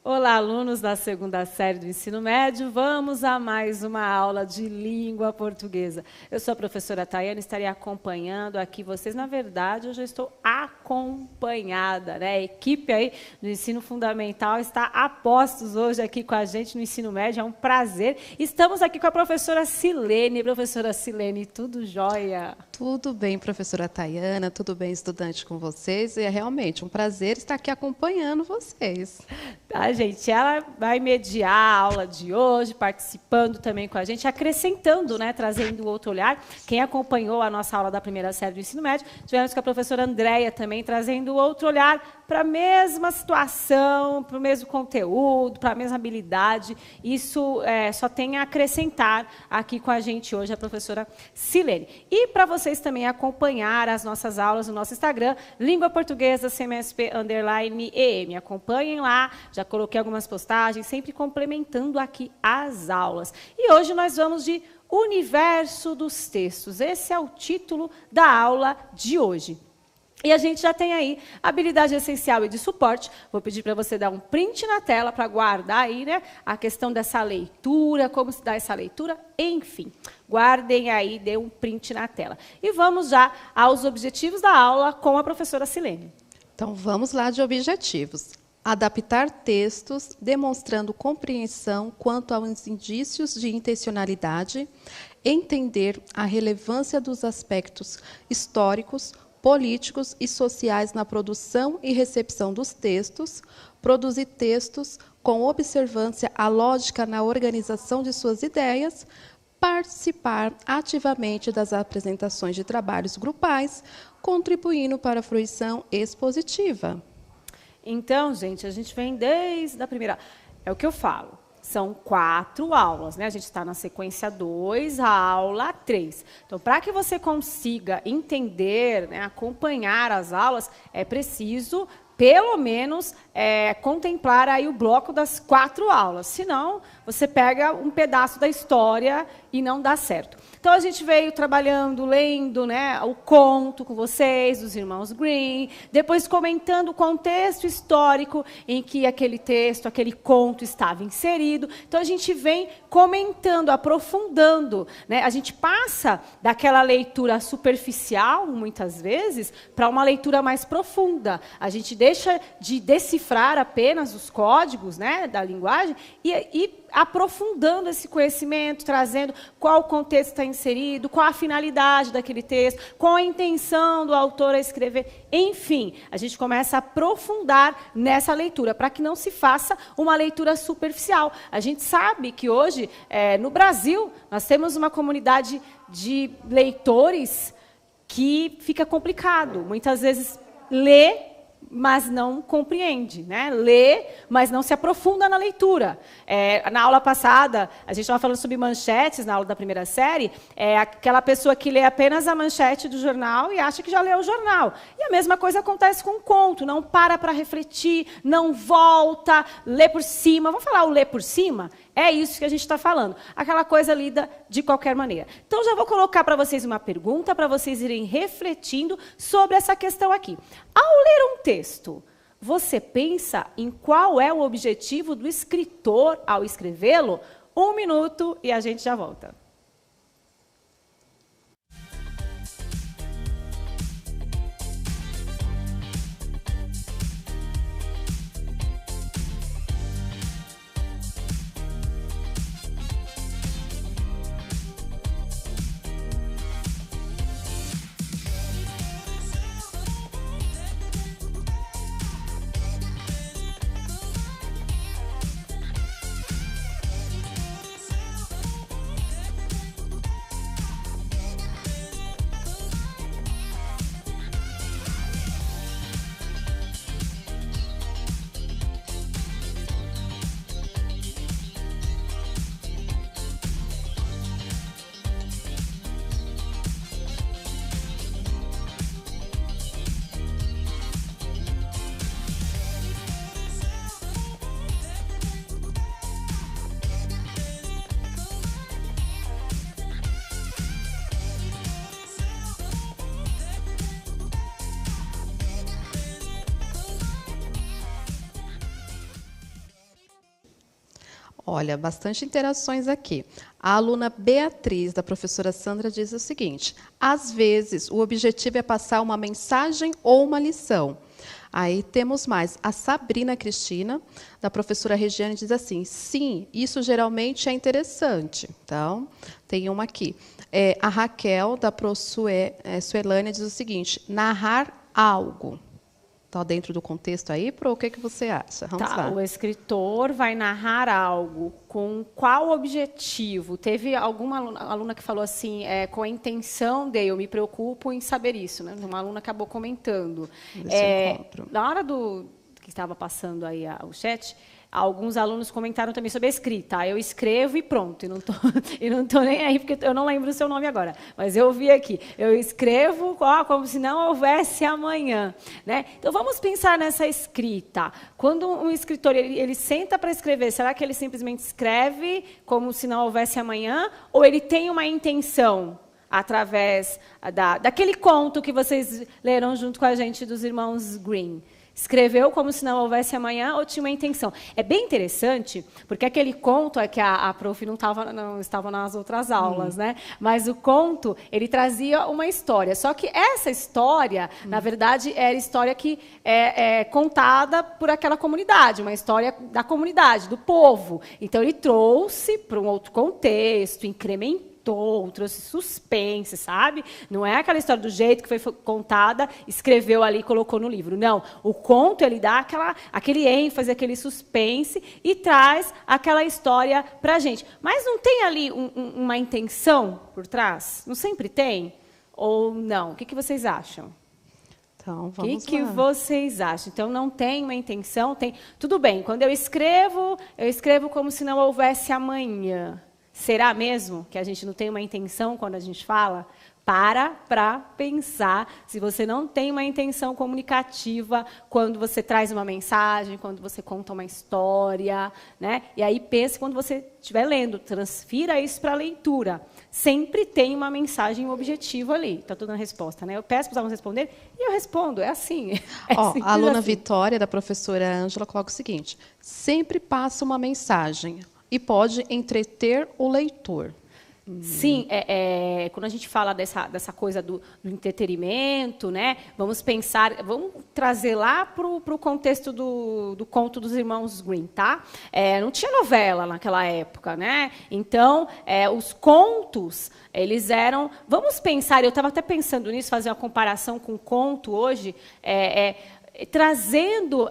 Olá, alunos da segunda série do ensino médio. Vamos a mais uma aula de língua portuguesa. Eu sou a professora Tayane, estarei acompanhando aqui vocês. Na verdade, eu já estou acompanhada, né? A equipe aí do ensino fundamental está a postos hoje aqui com a gente no ensino médio. É um prazer. Estamos aqui com a professora Silene. Professora Silene, tudo jóia? Tudo bem, professora Tayana, tudo bem, estudante, com vocês. E é realmente um prazer estar aqui acompanhando vocês. Tá, gente? Ela vai mediar a aula de hoje, participando também com a gente, acrescentando, né, trazendo outro olhar. Quem acompanhou a nossa aula da primeira série do ensino médio, tivemos com a professora Andréia também, trazendo outro olhar para a mesma situação, para o mesmo conteúdo, para a mesma habilidade. Isso só tem a acrescentar aqui com a gente hoje a professora Silene. E para vocês também acompanhar as nossas aulas no nosso Instagram, Língua Portuguesa CMSP_EM. Acompanhem lá, já coloquei algumas postagens, sempre complementando aqui as aulas. E hoje nós vamos de Universo dos Textos. Esse é o título da aula de hoje. E a gente já tem aí habilidade essencial e de suporte. Vou pedir para você dar um print na tela para guardar aí, né, a questão dessa leitura, como se dá essa leitura, enfim. Guardem aí, dê um print na tela. E vamos já aos objetivos da aula com a professora Silene. Então, vamos lá de objetivos. Adaptar textos, demonstrando compreensão quanto aos indícios de intencionalidade, entender a relevância dos aspectos históricos, políticos e sociais na produção e recepção dos textos, produzir textos com observância à lógica na organização de suas ideias, participar ativamente das apresentações de trabalhos grupais, contribuindo para a fruição expositiva. Então, gente, a gente vem desde a primeira... É o que eu falo. São 4 aulas, né? A gente está na sequência 2, a aula 3. Então, para que você consiga entender, né, acompanhar as aulas, é preciso, pelo menos, contemplar aí o bloco das 4 aulas. Senão, você pega um pedaço da história e não dá certo. Então, a gente veio trabalhando, lendo, né, o conto com vocês, dos irmãos Grimm, depois comentando o contexto histórico em que aquele texto, aquele conto estava inserido. Então, a gente vem comentando, aprofundando, né? A gente passa daquela leitura superficial, muitas vezes, para uma leitura mais profunda. A gente deixa de decifrar apenas os códigos, né, da linguagem e aprofundando esse conhecimento, trazendo qual o contexto está inserido, qual a finalidade daquele texto, qual a intenção do autor a escrever. Enfim, a gente começa a aprofundar nessa leitura, para que não se faça uma leitura superficial. A gente sabe que hoje, no Brasil, nós temos uma comunidade de leitores que fica complicado. Muitas vezes lê, mas não compreende, né? Lê, mas não se aprofunda na leitura. Na aula passada, a gente estava falando sobre manchetes, na aula da primeira série, aquela pessoa que lê apenas a manchete do jornal e acha que já leu o jornal. E a mesma coisa acontece com o conto, não para refletir, não volta, lê por cima. Vamos falar o lê por cima? É isso que a gente está falando. Aquela coisa lida de qualquer maneira. Então, já vou colocar para vocês uma pergunta, para vocês irem refletindo sobre essa questão aqui. Ao ler um texto, você pensa em qual é o objetivo do escritor ao escrevê-lo? 1 minuto e a gente já volta. Olha, bastante interações aqui. A aluna Beatriz, da professora Sandra, diz o seguinte: às vezes, o objetivo é passar uma mensagem ou uma lição. Aí temos mais. A Sabrina Cristina, da professora Regiane, diz assim: sim, isso geralmente é interessante. Então, tem uma aqui. A Raquel, da Suelânia, diz o seguinte: narrar algo. Está dentro do contexto aí, Pro? O que você acha? Vamos lá. O escritor vai narrar algo com qual objetivo? Teve alguma aluna que falou assim, com a intenção de eu me preocupo em saber isso, né? Uma aluna acabou comentando. Na hora que estava passando aí o chat, alguns alunos comentaram também sobre a escrita. Eu escrevo e pronto. E não tô nem aí, porque eu não lembro o seu nome agora. Mas eu vi aqui. Eu escrevo como se não houvesse amanhã. Né? Então, vamos pensar nessa escrita. Quando um escritor ele senta para escrever, será que ele simplesmente escreve como se não houvesse amanhã? Ou ele tem uma intenção através daquele conto que vocês leram junto com a gente dos irmãos Grimm? Escreveu como se não houvesse amanhã ou tinha uma intenção? É bem interessante, porque aquele conto é que a prof não estava nas outras aulas, né? Mas o conto, ele trazia uma história. Só que essa história, na verdade, era história que é contada por aquela comunidade, uma história da comunidade, do povo. Então, ele trouxe para um outro contexto, incrementou, trouxe suspense, sabe? Não é aquela história do jeito que foi contada, escreveu ali e colocou no livro. Não, o conto ele dá aquele ênfase, aquele suspense e traz aquela história para a gente. Mas não tem ali uma intenção por trás? Não sempre tem? Ou não? O que vocês acham? Então, vamos lá. O que vocês acham? Então, não tem uma intenção? Tudo bem, quando eu escrevo como se não houvesse amanhã. Será mesmo que a gente não tem uma intenção quando a gente fala? Para pensar se você não tem uma intenção comunicativa quando você traz uma mensagem, quando você conta uma história, né? E aí pense quando você estiver lendo, transfira isso para a leitura. Sempre tem uma mensagem, um objetivo ali. Está tudo na resposta, né? Eu peço para os alunos responder e eu respondo. É assim. A aluna Vitória, da professora Ângela, coloca o seguinte: sempre passa uma mensagem e pode entreter o leitor. Sim, quando a gente fala dessa coisa do entretenimento, né, vamos trazer lá para o contexto do conto dos irmãos Grimm, tá? Não tinha novela naquela época, né? Então, os contos, eles eram... Vamos pensar, eu estava até pensando nisso, fazer uma comparação com o conto hoje, trazendo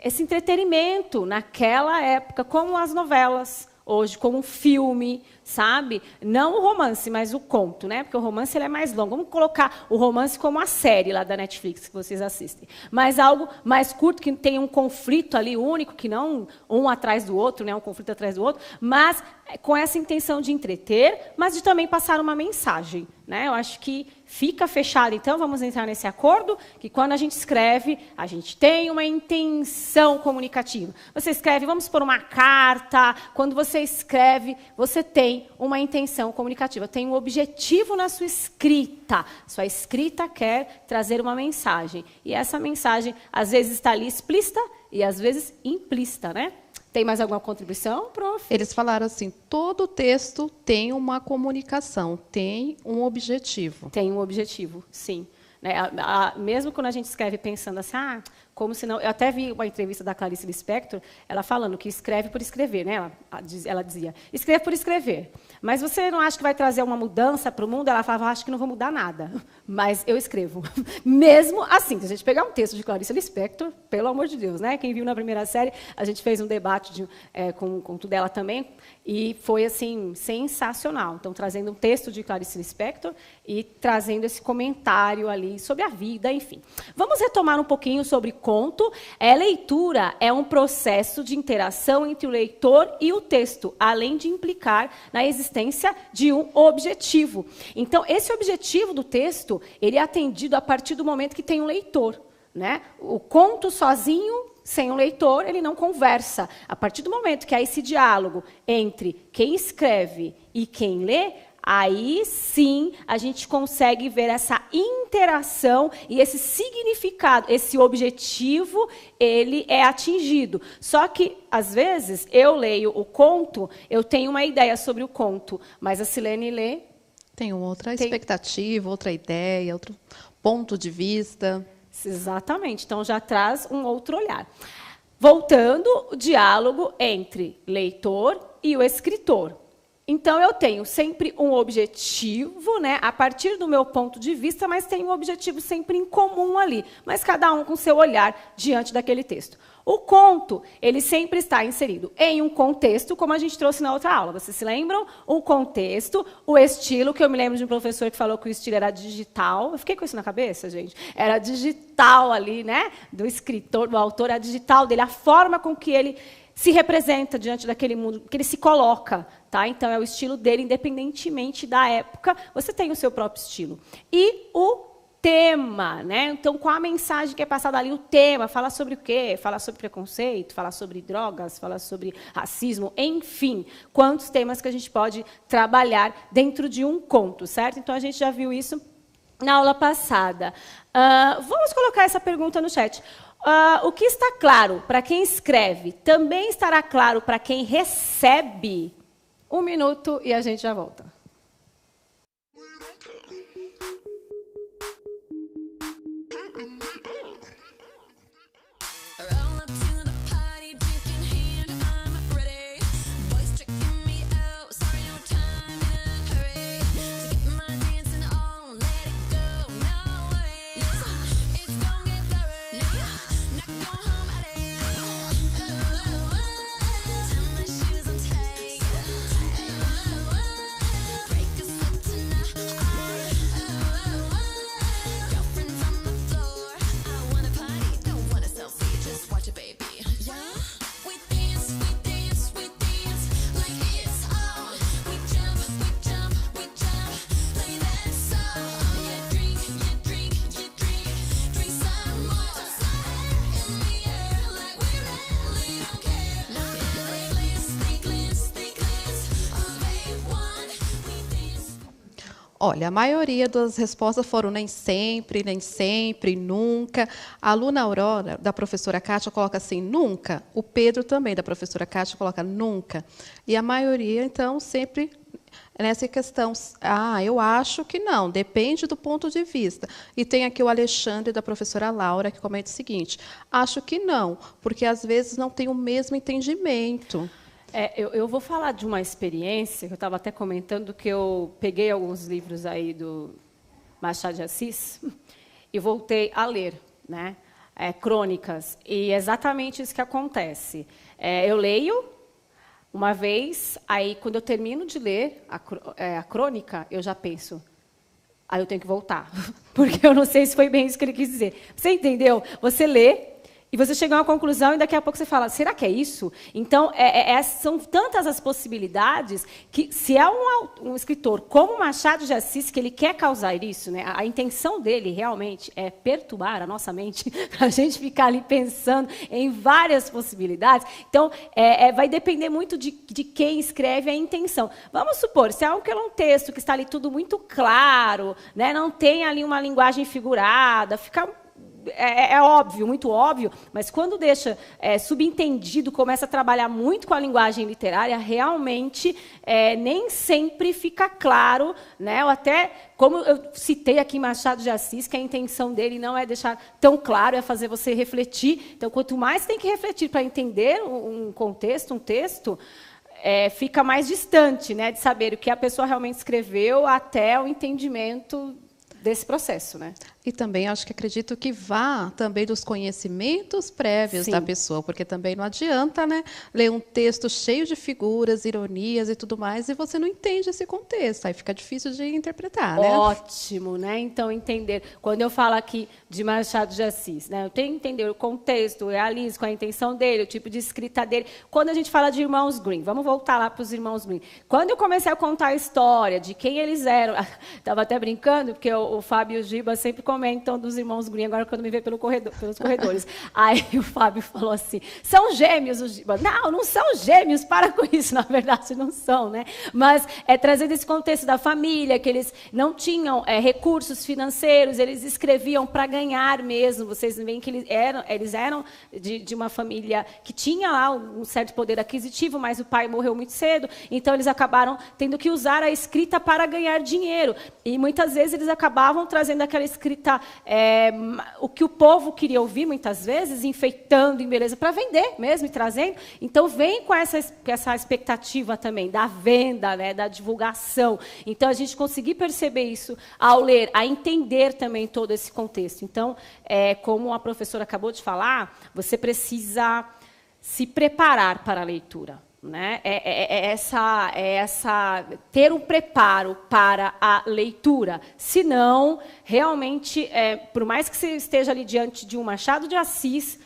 esse entretenimento naquela época, como as novelas, hoje, como um filme, sabe? Não o romance, mas o conto, né? Porque o romance ele é mais longo. Vamos colocar o romance como a série lá da Netflix que vocês assistem. Mas algo mais curto, que tem um conflito ali único, que não um atrás do outro, né? Um conflito atrás do outro, mas com essa intenção de entreter, mas de também passar uma mensagem, né? Eu acho que fica fechado. Então, vamos entrar nesse acordo, que quando a gente escreve, a gente tem uma intenção comunicativa. Você escreve, vamos por uma carta. Quando você escreve, você tem uma intenção comunicativa, tem um objetivo na sua escrita. Sua escrita quer trazer uma mensagem. E essa mensagem, às vezes, está ali explícita e, às vezes, implícita, né? Tem mais alguma contribuição, prof? Eles falaram assim, todo texto tem uma comunicação, tem um objetivo. Tem um objetivo, sim. Né? Mesmo quando a gente escreve pensando assim, como se não... Eu até vi uma entrevista da Clarice Lispector, ela falando que escreve por escrever, né? Ela dizia, escreve por escrever. Mas você não acha que vai trazer uma mudança para o mundo? Ela falava, acho que não vou mudar nada. Mas eu escrevo. Mesmo assim, se a gente pegar um texto de Clarice Lispector, pelo amor de Deus, né? Quem viu na primeira série, a gente fez um debate com tudo dela também, e foi assim sensacional. Então, trazendo um texto de Clarice Lispector e trazendo esse comentário ali sobre a vida, enfim. Vamos retomar um pouquinho sobre conto. Leitura é um processo de interação entre o leitor e o texto, além de implicar na existência de um objetivo. Então, esse objetivo do texto, ele é atendido a partir do momento que tem um leitor, né? O conto sozinho, sem um leitor, ele não conversa. A partir do momento que há esse diálogo entre quem escreve e quem lê, aí sim a gente consegue ver essa interação e esse significado, esse objetivo, ele é atingido. Só que, às vezes, eu leio o conto, eu tenho uma ideia sobre o conto, mas a Silene lê... Tem outra expectativa, outra ideia, outro ponto de vista. Exatamente, então já traz um outro olhar. Voltando, o diálogo entre leitor e o escritor. Então, eu tenho sempre um objetivo, né, a partir do meu ponto de vista, mas tem um objetivo sempre em comum ali, mas cada um com seu olhar diante daquele texto. O conto, ele sempre está inserido em um contexto, como a gente trouxe na outra aula. Vocês se lembram? O contexto, o estilo, que eu me lembro de um professor que falou que o estilo era digital. Eu fiquei com isso na cabeça, gente. Era digital ali, né, do escritor, do autor, a digital dele, a forma com que ele se representa diante daquele mundo, que ele se coloca, tá? Então, é o estilo dele, independentemente da época, você tem o seu próprio estilo. E o tema, né? Então, qual a mensagem que é passada ali? O tema, fala sobre o quê? Fala sobre preconceito, fala sobre drogas, fala sobre racismo, enfim, quantos temas que a gente pode trabalhar dentro de um conto, certo? Então, a gente já viu isso na aula passada. Vamos colocar essa pergunta no chat. O que está claro para quem escreve também estará claro para quem recebe? 1 minuto e a gente já volta. Olha, a maioria das respostas foram nem sempre, nunca. A aluna Aurora, da professora Kátia, coloca assim, nunca. O Pedro também, da professora Kátia, coloca nunca. E a maioria, então, sempre nessa questão, eu acho que não, depende do ponto de vista. E tem aqui o Alexandre, da professora Laura, que comenta o seguinte, acho que não, porque, às vezes, não tem o mesmo entendimento. Eu vou falar de uma experiência, que eu estava até comentando, que eu peguei alguns livros aí do Machado de Assis e voltei a ler, né? Crônicas. E é exatamente isso que acontece. Eu leio uma vez, aí, quando eu termino de ler a crônica, eu já penso, eu tenho que voltar, porque eu não sei se foi bem isso que ele quis dizer. Você entendeu? Você lê, e você chega a uma conclusão e daqui a pouco você fala, será que é isso? Então, são tantas as possibilidades que, se é um escritor como Machado de Assis, que ele quer causar isso, né, a intenção dele realmente é perturbar a nossa mente, para a gente ficar ali pensando em várias possibilidades. Então, vai depender muito de quem escreve a intenção. Vamos supor, se é um texto que está ali tudo muito claro, né, não tem ali uma linguagem figurada, fica... óbvio, muito óbvio, mas quando deixa subentendido, começa a trabalhar muito com a linguagem literária, realmente nem sempre fica claro, né? Ou até, como eu citei aqui Machado de Assis, que a intenção dele não é deixar tão claro, é fazer você refletir. Então, quanto mais tem que refletir para entender um contexto, um texto, fica mais distante, né, de saber o que a pessoa realmente escreveu até o entendimento desse processo, né? E também acredito que vá também dos conhecimentos prévios da pessoa, porque também não adianta, né, ler um texto cheio de figuras, ironias e tudo mais, e você não entende esse contexto, aí fica difícil de interpretar, né? Ótimo, né? Então, entender. Quando eu falo aqui de Machado de Assis, né, eu tenho que entender o contexto, o realismo, a intenção dele, o tipo de escrita dele. Quando a gente fala de Irmãos Grimm, vamos voltar lá para os Irmãos Grimm. Quando eu comecei a contar a história de quem eles eram, estava até brincando, porque o o Fábio e o Giba sempre comentam dos irmãos Green, agora quando me vê pelos corredores. Aí o Fábio falou assim, são gêmeos os Giba. Não, não são gêmeos, para com isso, na verdade não são, né? Mas trazendo esse contexto da família, que eles não tinham recursos financeiros, eles escreviam para ganhar mesmo. Vocês veem que eles eram de uma família que tinha lá um certo poder aquisitivo, mas o pai morreu muito cedo, então eles acabaram tendo que usar a escrita para ganhar dinheiro. E muitas vezes eles acabavam trazendo aquela escrita, o que o povo queria ouvir, muitas vezes, enfeitando em beleza para vender mesmo e trazendo. Então vem com essa expectativa também da venda, né, da divulgação. Então a gente conseguir perceber isso ao ler, a entender também todo esse contexto. Então, como a professora acabou de falar, você precisa se preparar para a leitura, né? Ter um preparo para a leitura. Senão, realmente, por mais que você esteja ali diante de um Machado de Assis,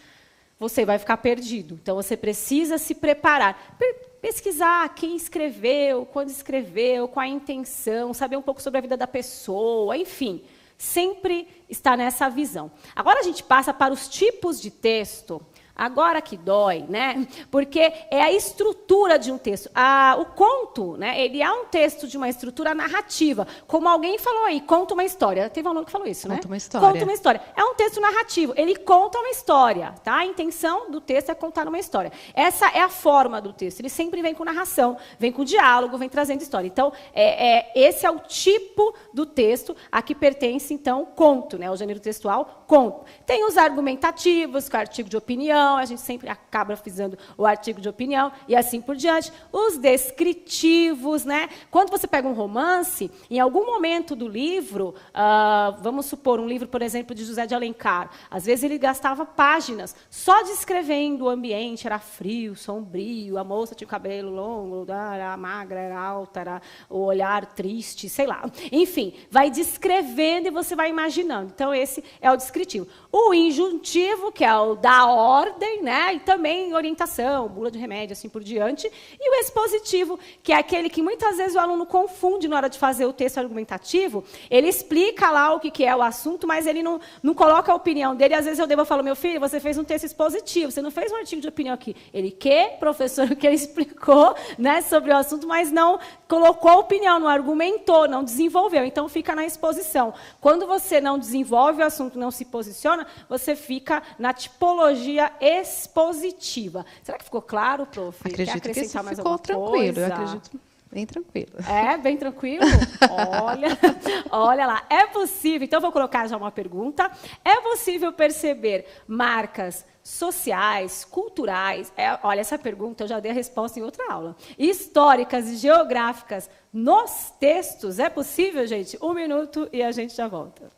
você vai ficar perdido. Então, você precisa se preparar. Pesquisar quem escreveu, quando escreveu, qual a intenção, saber um pouco sobre a vida da pessoa, enfim. Sempre está nessa visão. Agora a gente passa para os tipos de texto. Agora que dói, né? Porque é a estrutura de um texto. O conto, né? Ele é um texto de uma estrutura narrativa. Como alguém falou aí, conta uma história. Teve um aluno que falou isso, né? Conta uma história. Conta uma história. É um texto narrativo. Ele conta uma história, tá? A intenção do texto é contar uma história. Essa é a forma do texto. Ele sempre vem com narração, vem com diálogo, vem trazendo história. Então, esse é o tipo do texto a que pertence, então, conto, né? O gênero textual, conto. Tem os argumentativos, que é o artigo de opinião, a gente sempre acaba frisando o artigo de opinião, e assim por diante. Os descritivos, né? Quando você pega um romance, em algum momento do livro, vamos supor, um livro, por exemplo, de José de Alencar, às vezes ele gastava páginas só descrevendo o ambiente, era frio, sombrio, a moça tinha o cabelo longo, era magra, era alta, era o olhar triste, sei lá. Enfim, vai descrevendo e você vai imaginando. Então, esse é o descritivo. O injuntivo, que é o da ordem, né? E também orientação, bula de remédio, assim por diante. E o expositivo, que é aquele que muitas vezes o aluno confunde na hora de fazer o texto argumentativo. Ele explica lá o que é o assunto, mas ele não coloca a opinião dele. Às vezes eu falo, meu filho, você fez um texto expositivo, você não fez um artigo de opinião aqui. Ele professor, que ele explicou, né, sobre o assunto, mas não colocou a opinião, não argumentou, não desenvolveu. Então, fica na exposição. Quando você não desenvolve o assunto, não se posiciona, você fica na tipologia expositiva. Será que ficou claro, prof? Acredito Quer acrescentar que mais ficou alguma tranquilo. coisa? Eu acredito bem tranquilo. Bem tranquilo? Olha lá. É possível, então vou colocar já uma pergunta. É possível perceber marcas sociais, culturais, olha, essa pergunta eu já dei a resposta em outra aula, históricas e geográficas nos textos? É possível, gente? 1 minuto e a gente já volta.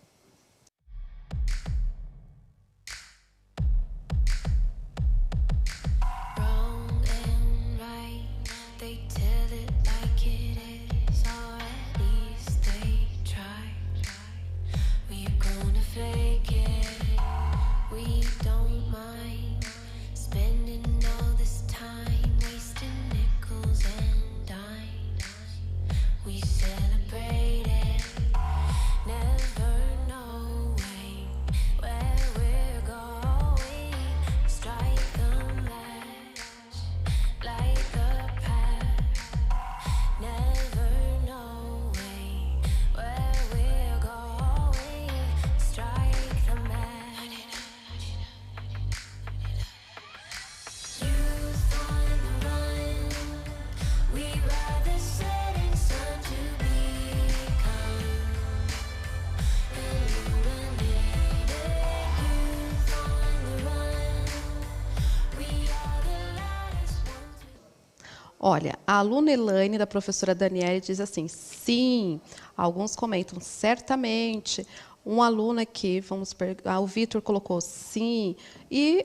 Olha, a aluna Elaine, da professora Daniele, diz assim, sim, alguns comentam, certamente. Um aluno aqui, o Vitor colocou sim, e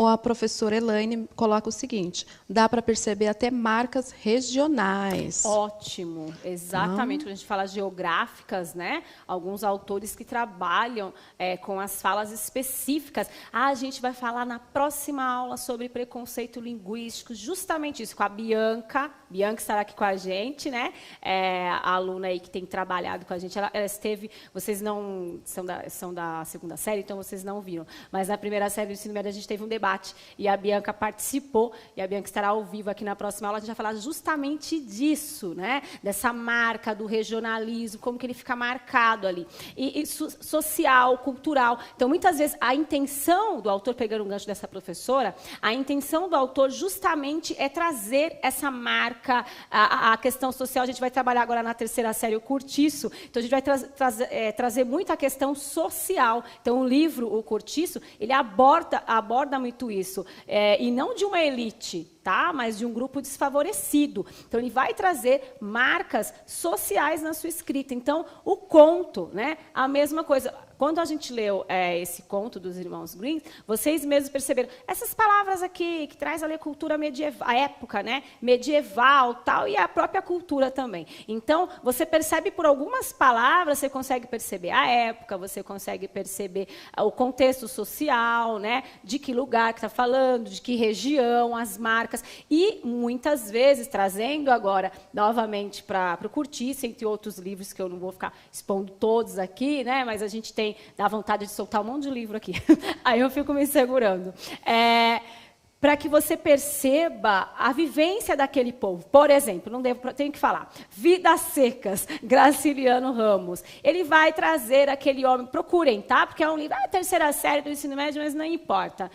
a professora Elaine coloca o seguinte: dá para perceber até marcas regionais. Ótimo, exatamente. Quando a gente fala geográficas, né? Alguns autores que trabalham com as falas específicas. A gente vai falar na próxima aula sobre preconceito linguístico, justamente isso, com a Bianca. Bianca estará aqui com a gente, né? A aluna aí que tem trabalhado com a gente. Ela esteve, vocês não são da segunda série, então vocês não viram. Mas na primeira série do ensino médio a gente teve um debate e a Bianca participou, e a Bianca estará ao vivo aqui na próxima aula. A gente vai falar justamente disso, né? Dessa marca do regionalismo, como que ele fica marcado ali. E social, cultural. Então, muitas vezes, a intenção do autor, pegando um gancho dessa professora, a intenção do autor justamente é trazer essa marca, a questão social. A gente vai trabalhar agora na terceira série o Curtiço, então a gente vai trazer muito a questão social. Então, o livro, o Curtiço, ele aborda muito isso, e não de uma elite, tá? Mas de um grupo desfavorecido. Então, ele vai trazer marcas sociais na sua escrita. Então, o conto, né? A mesma coisa. Quando a gente leu esse conto dos irmãos Grimm, vocês mesmos perceberam essas palavras aqui, que traz ali a cultura medieval, a época, né? Medieval, tal, e a própria cultura também. Então, você percebe por algumas palavras, você consegue perceber a época, você consegue perceber o contexto social, né? De que lugar que está falando, de que região, as marcas. E, muitas vezes, trazendo agora, novamente, para o Curtiço, entre outros livros, que eu não vou ficar expondo todos aqui, né? Mas a gente tem, dá vontade de soltar um monte de livro aqui. Aí eu fico me segurando. Para que você perceba a vivência daquele povo. Por exemplo, tenho que falar, Vidas Secas, Graciliano Ramos. Ele vai trazer aquele homem, procurem, tá? Porque é um livro, terceira série do ensino médio, mas não importa.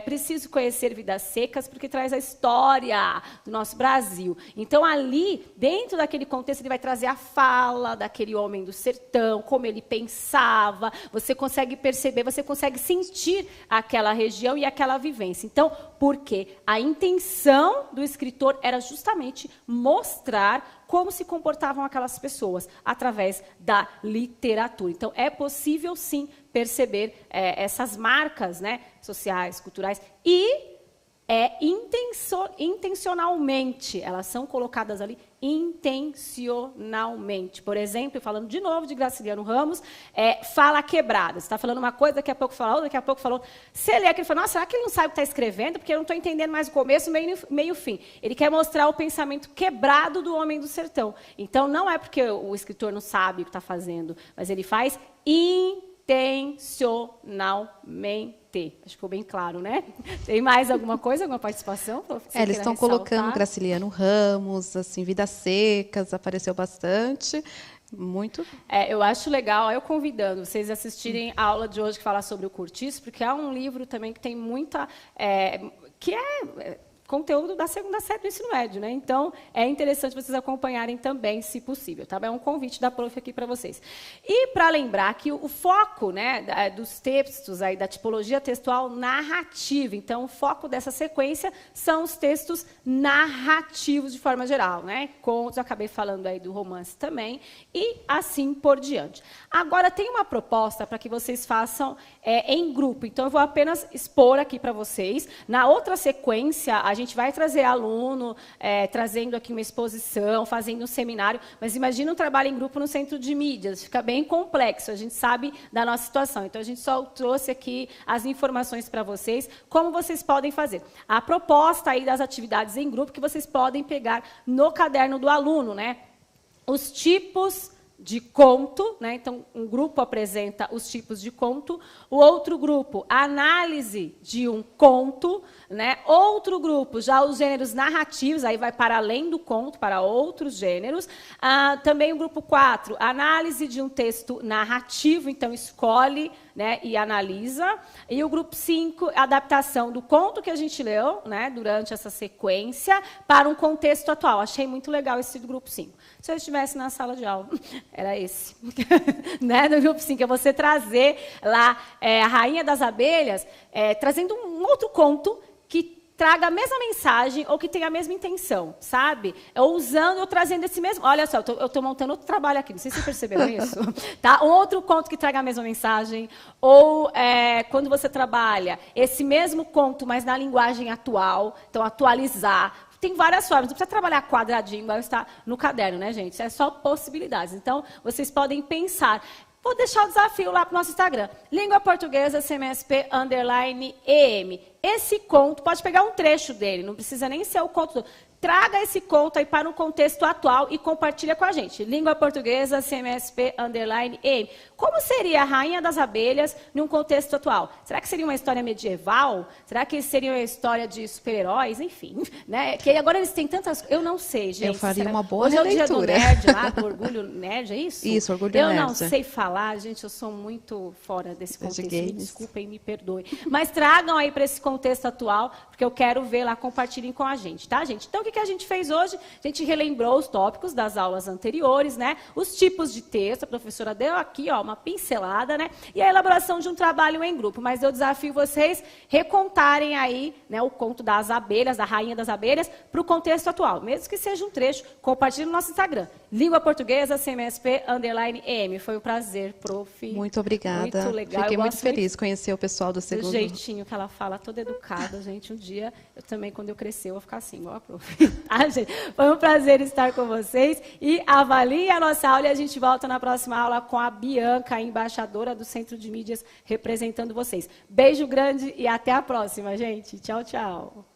Preciso conhecer Vidas Secas, porque traz a história do nosso Brasil. Então, ali, dentro daquele contexto, ele vai trazer a fala daquele homem do sertão, como ele pensava, você consegue perceber, você consegue sentir aquela região e aquela vivência. Então, porque a intenção do escritor era justamente mostrar como se comportavam aquelas pessoas através da literatura. Então, é possível, sim, perceber essas marcas, né, sociais, culturais, e intencionalmente, elas são colocadas ali intencionalmente. Por exemplo, falando de novo de Graciliano Ramos, fala quebrada. Você está falando uma coisa, daqui a pouco fala outra, daqui a pouco fala outra. Você lê aquilo e fala, nossa, será que ele não sabe o que está escrevendo? Porque eu não estou entendendo mais o começo, meio fim. Ele quer mostrar o pensamento quebrado do homem do sertão. Então, não é porque o escritor não sabe o que está fazendo, mas ele faz intencionalmente. Acho que ficou bem claro, né? Tem mais alguma coisa, alguma participação? Eles estão colocando Graciliano Ramos, assim, Vidas Secas, apareceu bastante. Muito. Eu acho legal, eu convidando vocês a assistirem a aula de hoje que fala sobre o Curtiço, porque é um livro também que tem muita... que é conteúdo da segunda série do ensino médio, né? Então, é interessante vocês acompanharem também, se possível, tá? É um convite da prof aqui para vocês. E para lembrar que o foco, né, dos textos, aí, da tipologia textual narrativa, então, o foco dessa sequência são os textos narrativos de forma geral, né? Contos, eu acabei falando aí do romance também, e assim por diante. Agora, tem uma proposta para que vocês façam em grupo, então, eu vou apenas expor aqui para vocês. Na outra sequência, a gente vai trazer aluno, trazendo aqui uma exposição, fazendo um seminário, mas imagina um trabalho em grupo no centro de mídias, fica bem complexo, a gente sabe da nossa situação. Então, a gente só trouxe aqui as informações para vocês, como vocês podem fazer. A proposta aí das atividades em grupo que vocês podem pegar no caderno do aluno, né? Os tipos de conto, né? Então, um grupo apresenta os tipos de conto, o outro grupo, a análise de um conto, né? Outro grupo, já os gêneros narrativos, aí vai para além do conto, para outros gêneros. Também o grupo 4, análise de um texto narrativo, então escolhe, né, e analisa. E o grupo 5, adaptação do conto que a gente leu, né, durante essa sequência, para um contexto atual. Achei muito legal esse do grupo 5. Se eu estivesse na sala de aula, era esse. Né, do grupo 5, é você trazer lá a Rainha das Abelhas, trazendo um outro conto que traga a mesma mensagem ou que tenha a mesma intenção, sabe? Ou usando ou trazendo esse mesmo... Olha só, eu estou montando outro trabalho aqui, não sei se vocês perceberam isso. Tá? Um outro conto que traga a mesma mensagem, ou quando você trabalha esse mesmo conto, mas na linguagem atual, então atualizar. Tem várias formas, não precisa trabalhar quadradinho, igual está no caderno, né, gente? É só possibilidades. Então, vocês podem pensar... Vou deixar o desafio lá para o nosso Instagram. Língua Portuguesa, CMSP_EM. Esse conto, pode pegar um trecho dele, não precisa nem ser o conto todo. Traga esse conto aí para um contexto atual e compartilha com a gente. Língua Portuguesa, CMSP_EM. Como seria a Rainha das Abelhas em um contexto atual? Será que seria uma história medieval? Será que seria uma história de super-heróis? Enfim, né? Que agora eles têm tantas... Eu não sei, gente. Eu faria uma boa Hoje releitura. é o dia do nerd lá, do orgulho nerd, é isso? Isso, orgulho nerd. Eu não sei falar, gente, eu sou muito fora desse contexto. Me desculpem, me perdoem. Mas tragam aí para esse contexto atual, porque eu quero ver lá, compartilhem com a gente, tá, gente? Então, o que a gente fez hoje? A gente relembrou os tópicos das aulas anteriores, né? Os tipos de texto, a professora deu aqui, ó, uma pincelada, né? E a elaboração de um trabalho em grupo. Mas eu desafio vocês recontarem aí, né, o conto das abelhas, da Rainha das Abelhas, para o contexto atual. Mesmo que seja um trecho, compartilhe no nosso Instagram. Língua Portuguesa, CMSP_EM. Foi um prazer, prof. Muito obrigada. Muito legal. Fiquei muito feliz conhecer o pessoal do segundo. Do jeitinho que ela fala, toda educada, gente. Um dia, eu também, quando eu crescer, eu vou ficar assim, igual a prof. Ah, gente, foi um prazer estar com vocês. E avaliem a nossa aula e a gente volta na próxima aula com a Bianca, a embaixadora do Centro de Mídias, representando vocês. Beijo grande e até a próxima, gente. Tchau, tchau.